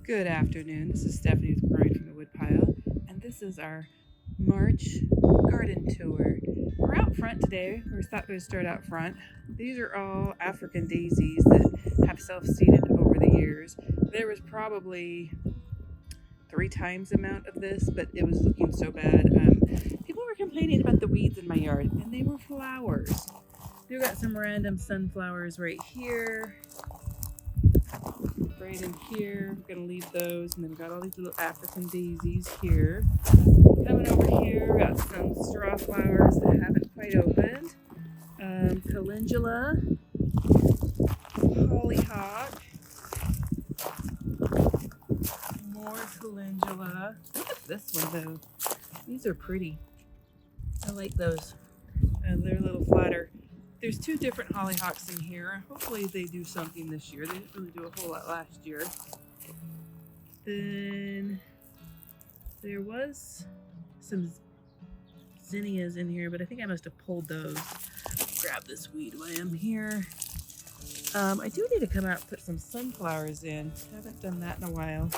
Good afternoon. This is Stephanie with Growing from the Woodpile, and this is our March garden tour. We're out front today. We thought we'd start out front. These are all African daisies that have self-seeded over the years. There was probably 3 times the amount of this, but it was looking so bad. People were complaining about the weeds in my yard, and they were flowers. We've got some random sunflowers right here. Right in here, we're gonna leave those, and then we've got all these little African daisies here. Coming over here, we got some straw flowers that haven't quite opened. Calendula, hollyhock, more calendula. Look at this one though; these are pretty. I like those. They're a little flatter. There's 2 different hollyhocks in here. Hopefully they do something this year. They didn't really do a whole lot last year. Then there was some zinnias in here, but I think I must have pulled those. Grab this weed while I'm here. I do need to come out and put some sunflowers in. I haven't done that in a while.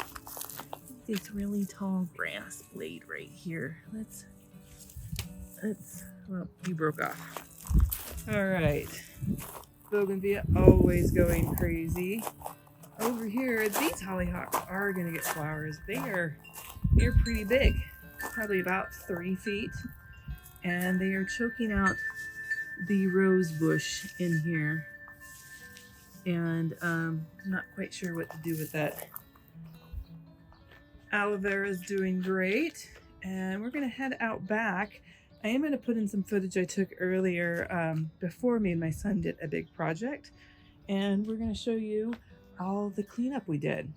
This really tall grass blade right here. Well, he broke off. All right, bougainvillea always going crazy. Over here, these hollyhocks are gonna get flowers. They're pretty big, probably about 3 feet, and they are choking out the rose bush in here. And I'm not quite sure what to do with that. Aloe vera is doing great, and we're gonna head out back. I am going to put in some footage I took earlier before me and my son did a big project, and we're going to show you all the cleanup we did.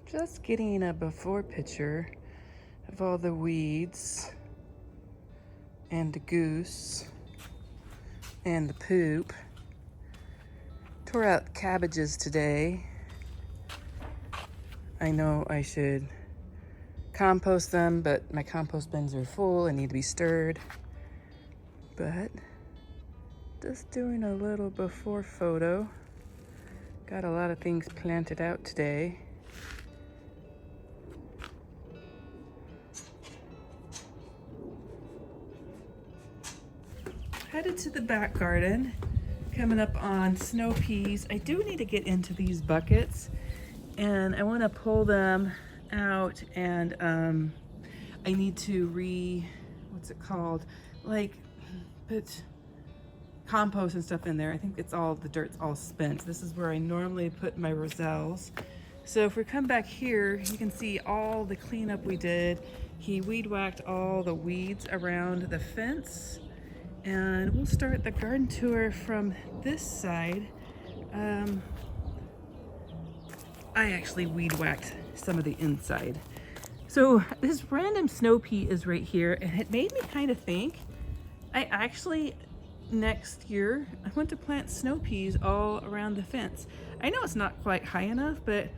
Just getting a before picture of all the weeds and the goose and the poop. Tore out cabbages today. I know I should compost them, but my compost bins are full and need to be stirred. But just doing a little before photo. Got a lot of things planted out today. Headed to the back garden, coming up on snow peas. I do need to get into these buckets, and I want to pull them out, and I need to what's it called, like put compost and stuff in there. I think it's all, the dirt's all spent. This is where I normally put my roselles. So if we come back here, you can see all the cleanup we did. He weed whacked all the weeds around the fence, and we'll start the garden tour from this side. I actually weed whacked some of the inside. So this random snow pea is right here, and it made me kind of think, I actually, next year, I want to plant snow peas all around the fence. I know it's not quite high enough, but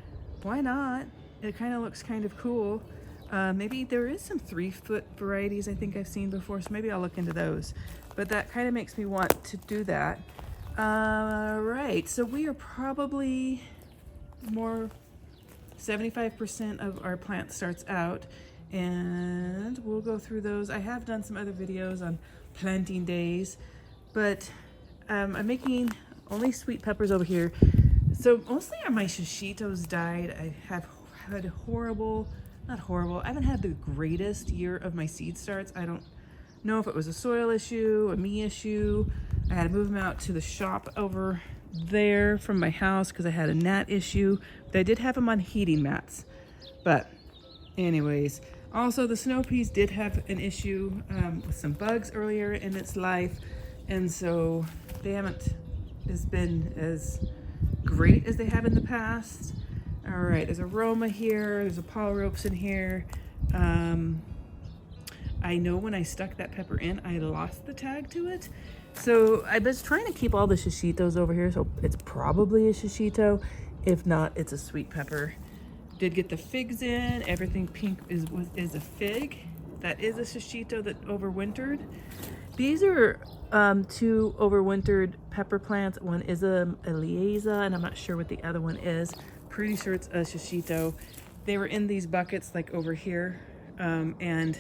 why not? It kind of looks kind of cool. Maybe there is some 3-foot varieties I think I've seen before, so maybe I'll look into those. But that kind of makes me want to do that. Right, so we are probably more 75% of our plant starts out, and we'll go through those. I have done some other videos on planting days, but I'm making only sweet peppers over here. So mostly my shishitos died. I have had not horrible, I haven't had the greatest year of my seed starts. I don't know if it was a soil issue, a me issue. I had to move them out to the shop over there from my house because I had a gnat issue, but I did have them on heating mats. But anyways, also the snow peas did have an issue with some bugs earlier in its life, and so they haven't been as great as they have in the past. All right, there's aroma here, there's a Paul ropes in here. I know when I stuck that pepper in, I lost the tag to it. So I was trying to keep all the shishitos over here, so it's probably a shishito. If not, it's a sweet pepper. Did get the figs in. Everything pink is a fig. That is a shishito that overwintered. These are two overwintered pepper plants. One is a Liaza, and I'm not sure what the other one is. Pretty sure it's a Shishito. They were in these buckets like over here, and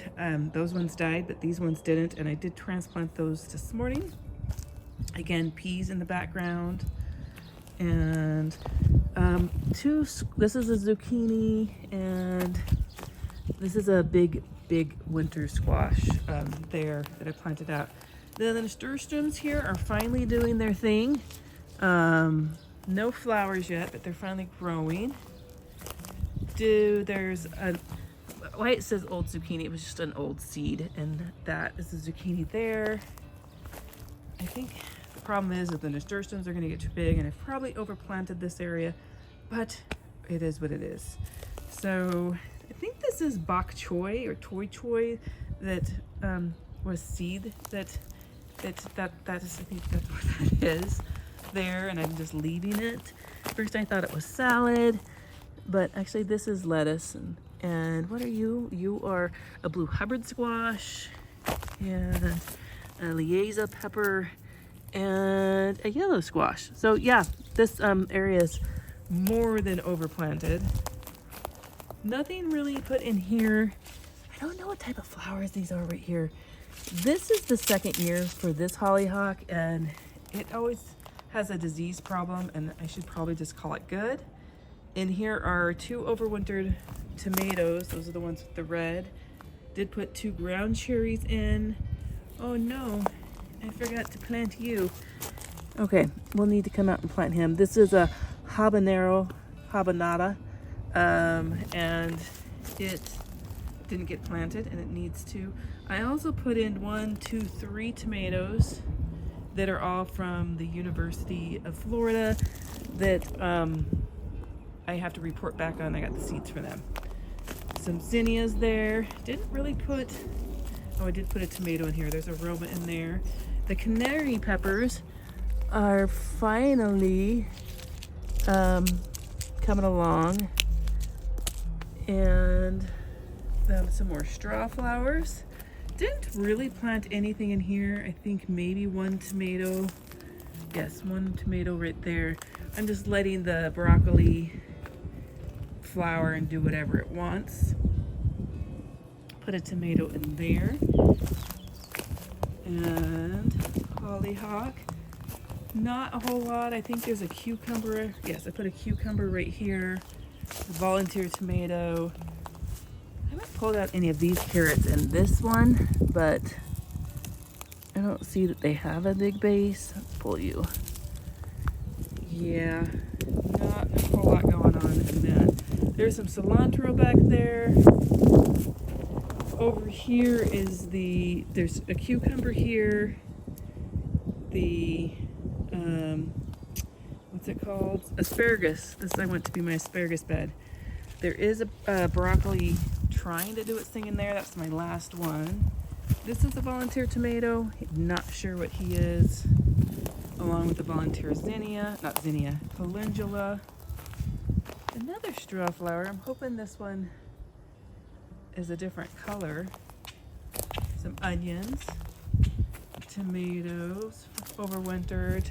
those ones died, but these ones didn't, and I did transplant those this morning. Again, peas in the background, and this is a zucchini, and this is a big winter squash there that I planted out. The nasturtiums here are finally doing their thing. No flowers yet, but they're finally growing. There's a, why it says old zucchini, it was just an old seed, and that is the zucchini there. I think the problem is that the nasturtiums are going to get too big, and I've probably overplanted this area, but it is what it is. So I think this is bok choy or toy choy that was seed that is, I think that's what that is there, and I'm just leaving it. First I thought it was salad, but actually this is lettuce. And what are you? You are a blue Hubbard squash, and a Liaza pepper, and a yellow squash. So yeah, this area is more than overplanted. Nothing really put in here. I don't know what type of flowers these are right here. This is the second year for this hollyhock, and it always has a disease problem, and I should probably just call it good. In here are two overwintered tomatoes. Those are the ones with the red. Did put two ground cherries in. Oh no, I forgot to plant you. Okay, we'll need to come out and plant him. This is a habanada, and it didn't get planted, and it needs to. I also put in 1, 2, 3 tomatoes that are all from the University of Florida that I have to report back on. I got the seeds for them. Some zinnias there. Didn't really put, oh, I did put a tomato in here. There's a Roma in there. The canary peppers are finally coming along, and some more straw flowers. Didn't really plant anything in here. I think maybe one tomato. Yes, one tomato right there. I'm just letting the broccoli flower and do whatever it wants. Put a tomato in there. And hollyhock. Not a whole lot. I think there's a cucumber. Yes, I put a cucumber right here. A volunteer tomato. I haven't pulled out any of these carrots in this one, but I don't see that they have a big base. Let's pull you. Yeah, not a whole lot going on in that. There's some cilantro back there. Over here is there's a cucumber here. The, what's it called? Asparagus. I want to be my asparagus bed. There is a broccoli trying to do its thing in there. That's my last one. This is a volunteer tomato. Not sure what he is. Along with the volunteer calendula. Another straw flower. I'm hoping this one is a different color. Some onions. Tomatoes overwintered.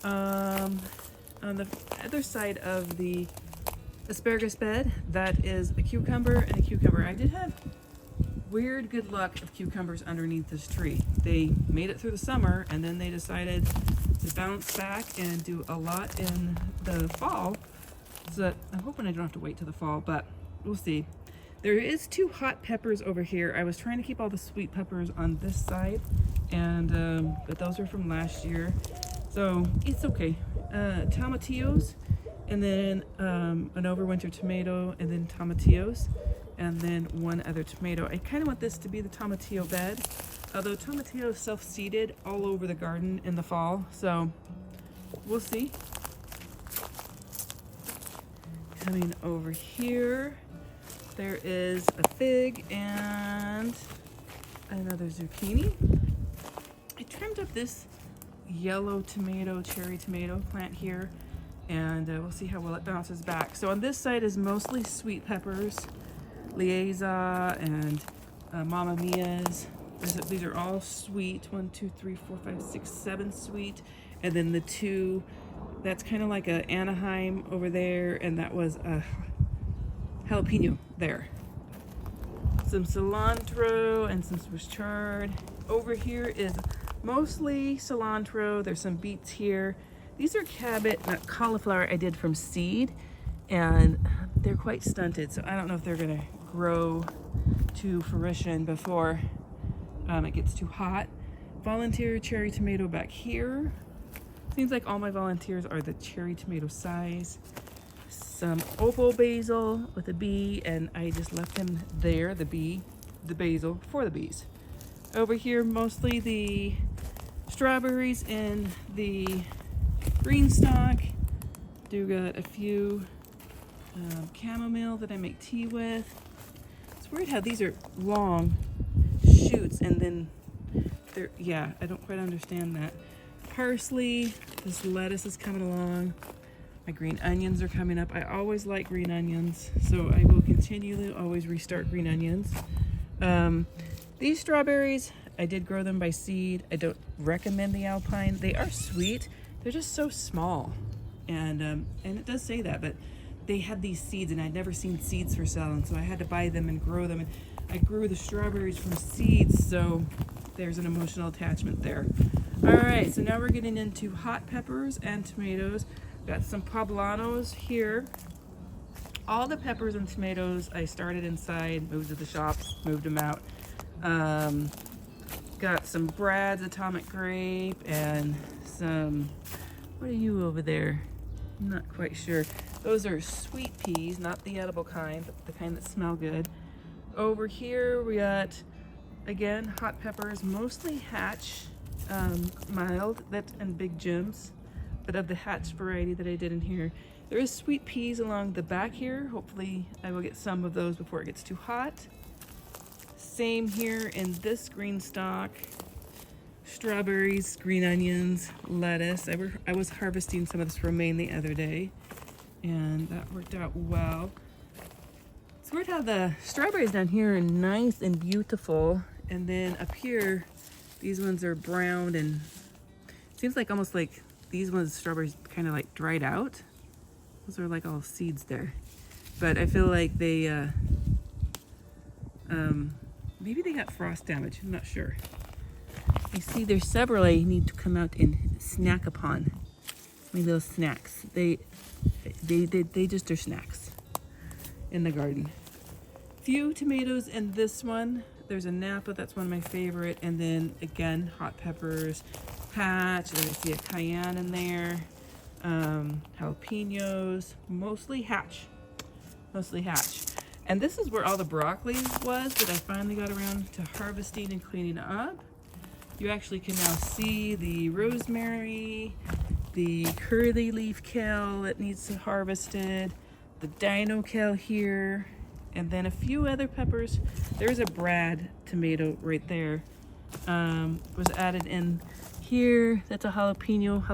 On the other side of the asparagus bed, that is a cucumber and a cucumber. I did have weird good luck of cucumbers underneath this tree. They made it through the summer, and then they decided to bounce back and do a lot in the fall. So I'm hoping I don't have to wait till the fall, but we'll see. There is 2 hot peppers over here. I was trying to keep all the sweet peppers on this side, and but those are from last year, so it's okay. Tomatillos, and then an overwinter tomato, and then tomatillos, and then one other tomato. I kind of want this to be the tomatillo bed, although tomatillo is self-seeded all over the garden in the fall, so we'll see. Coming over here, there is a fig and another zucchini. I trimmed up this yellow tomato, cherry tomato plant here, and we'll see how well it bounces back. So on this side is mostly sweet peppers, Liaza and Mamma Mia's. These are all sweet. 1, 2, 3, 4, 5, 6, 7 sweet. And then the 2, that's kind of like a Anaheim over there, and that was a jalapeno there. Some cilantro and some Swiss chard. Over here is mostly cilantro. There's some beets here. These are cauliflower I did from seed, and they're quite stunted, so I don't know if they're gonna grow to fruition before it gets too hot. Volunteer cherry tomato back here. Seems like all my volunteers are the cherry tomato size. Some opal basil with a bee, and I just left him there, the basil, for the bees. Over here, mostly the strawberries in the green stalk. Do got a few chamomile that I make tea with. It's weird how these are long shoots and then they're, yeah, I don't quite understand that. Parsley, this lettuce is coming along. My green onions are coming up. I always like green onions, so I will continually always restart green onions. These strawberries, I did grow them by seed. I don't recommend the Alpine. They are sweet. They're just so small, and it does say that, but they had these seeds, and I'd never seen seeds for sale, and so I had to buy them and grow them. And I grew the strawberries from seeds, so there's an emotional attachment there. All right, so now we're getting into hot peppers and tomatoes. Got some poblanos here. All the peppers and tomatoes I started inside, moved to the shop, moved them out. Got some Brad's Atomic Grape and some, what are you over there? I'm not quite sure. Those are sweet peas, not the edible kind, but the kind that smell good. Over here we got, again, hot peppers, mostly Hatch, mild, and Big Jims, but of the Hatch variety that I did in here. There is sweet peas along the back here. Hopefully I will get some of those before it gets too hot. Same here in this green stalk. Strawberries, green onions, lettuce. I was harvesting some of this romaine the other day, and that worked out well. It's weird how the strawberries down here are nice and beautiful, and then up here, these ones are brown, and it seems like almost like these ones, strawberries, kind of like dried out. Those are like all seeds there. But I feel like they, maybe they got frost damage, I'm not sure. I see there's several I need to come out and snack upon. My little snacks. They just are snacks in the garden. Few tomatoes in this one. There's a Napa, that's one of my favorite. And then again, hot peppers, Hatch. I see a cayenne in there. Jalapenos, mostly Hatch. Mostly Hatch. And this is where all the broccoli was that I finally got around to harvesting and cleaning up. You actually can now see the rosemary, the curly leaf kale that needs to be harvested, the dino kale here, and then a few other peppers. There's a Brad tomato right there. Was added in here. That's a jalapeno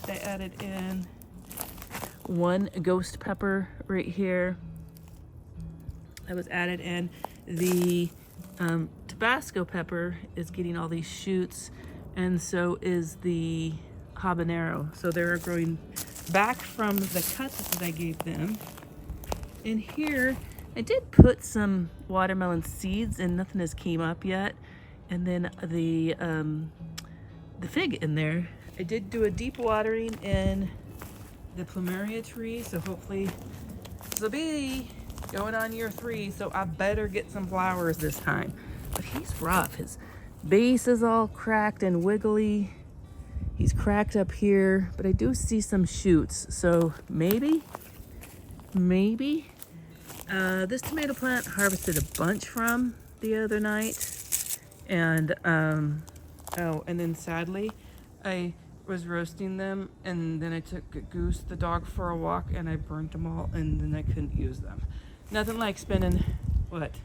that I added in. One ghost pepper right here that was added in. The Tabasco pepper is getting all these shoots, and so is the habanero. So they're growing back from the cuts that I gave them. In here, I did put some watermelon seeds, and nothing has came up yet. And then the fig in there. I did do a deep watering in the plumeria tree, so hopefully this will be going on year 3, so I better get some flowers this time. But he's rough. His base is all cracked and wiggly. He's cracked up here, but I do see some shoots, so maybe. This tomato plant harvested a bunch from the other night, and and then sadly I was roasting them, and then I took Goose the dog for a walk, and I burnt them all, and then I couldn't use them. Nothing like spending, what,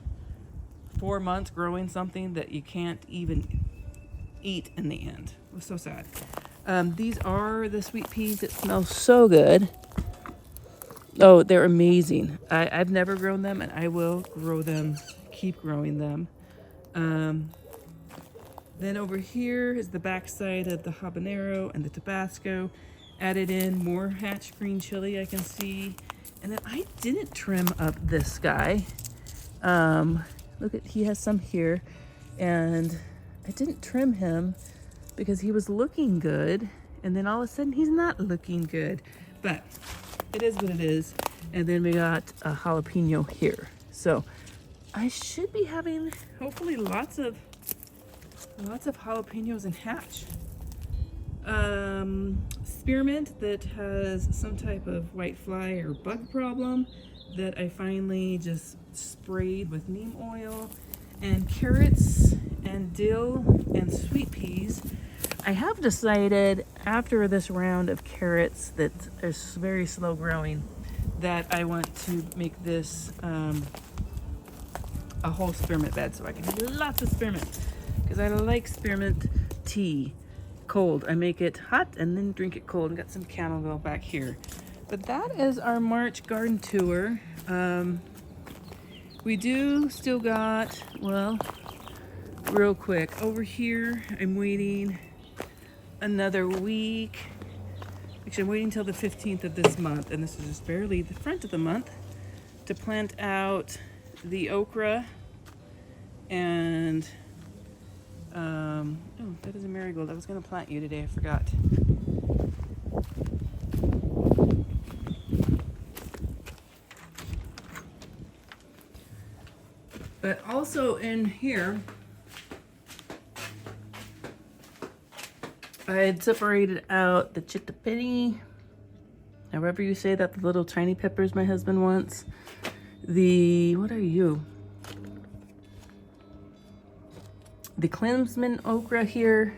4 months growing something that you can't even eat in the end. It was so sad. These are the sweet peas that smell so good. Oh, they're amazing. I've never grown them, and I will grow them, keep growing them. Then over here is the backside of the habanero and the Tabasco. Added in more hatch green chili I can see. And then I didn't trim up this guy. Look at, he has some here. And I didn't trim him because he was looking good. And then all of a sudden he's not looking good. But it is what it is. And then we got a jalapeno here. So I should be having hopefully lots of jalapenos and hatch. Spearmint that has some type of white fly or bug problem that I finally just sprayed with neem oil, and carrots and dill and sweet peas. I have decided after this round of carrots that are very slow growing that I want to make this a whole spearmint bed so I can have lots of spearmint, because I like spearmint tea cold. I make it hot and then drink it cold. Got some chamomile back here. But that is our March garden tour. We do still got, well, real quick, over here I'm waiting another week. Actually, I'm waiting until the 15th of this month, and this is just barely the front of the month, to plant out the okra and oh, that is a marigold. I was going to plant you today. I forgot. But also in here, I had separated out the chickpea, however you say that, the little tiny peppers my husband wants. The, what are you? The Klinsman okra here,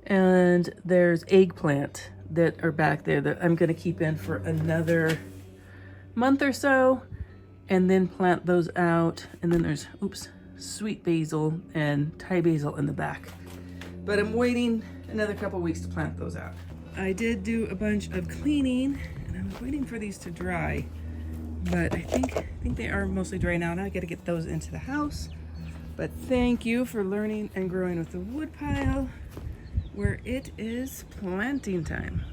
and there's eggplant that are back there that I'm gonna keep in for another month or so, and then plant those out. And then there's, oops, sweet basil and Thai basil in the back. But I'm waiting another couple weeks to plant those out. I did do a bunch of cleaning, and I was waiting for these to dry, but I think they are mostly dry now. Now I gotta get those into the house. But thank you for learning and growing with the Woodpile, where it is planting time.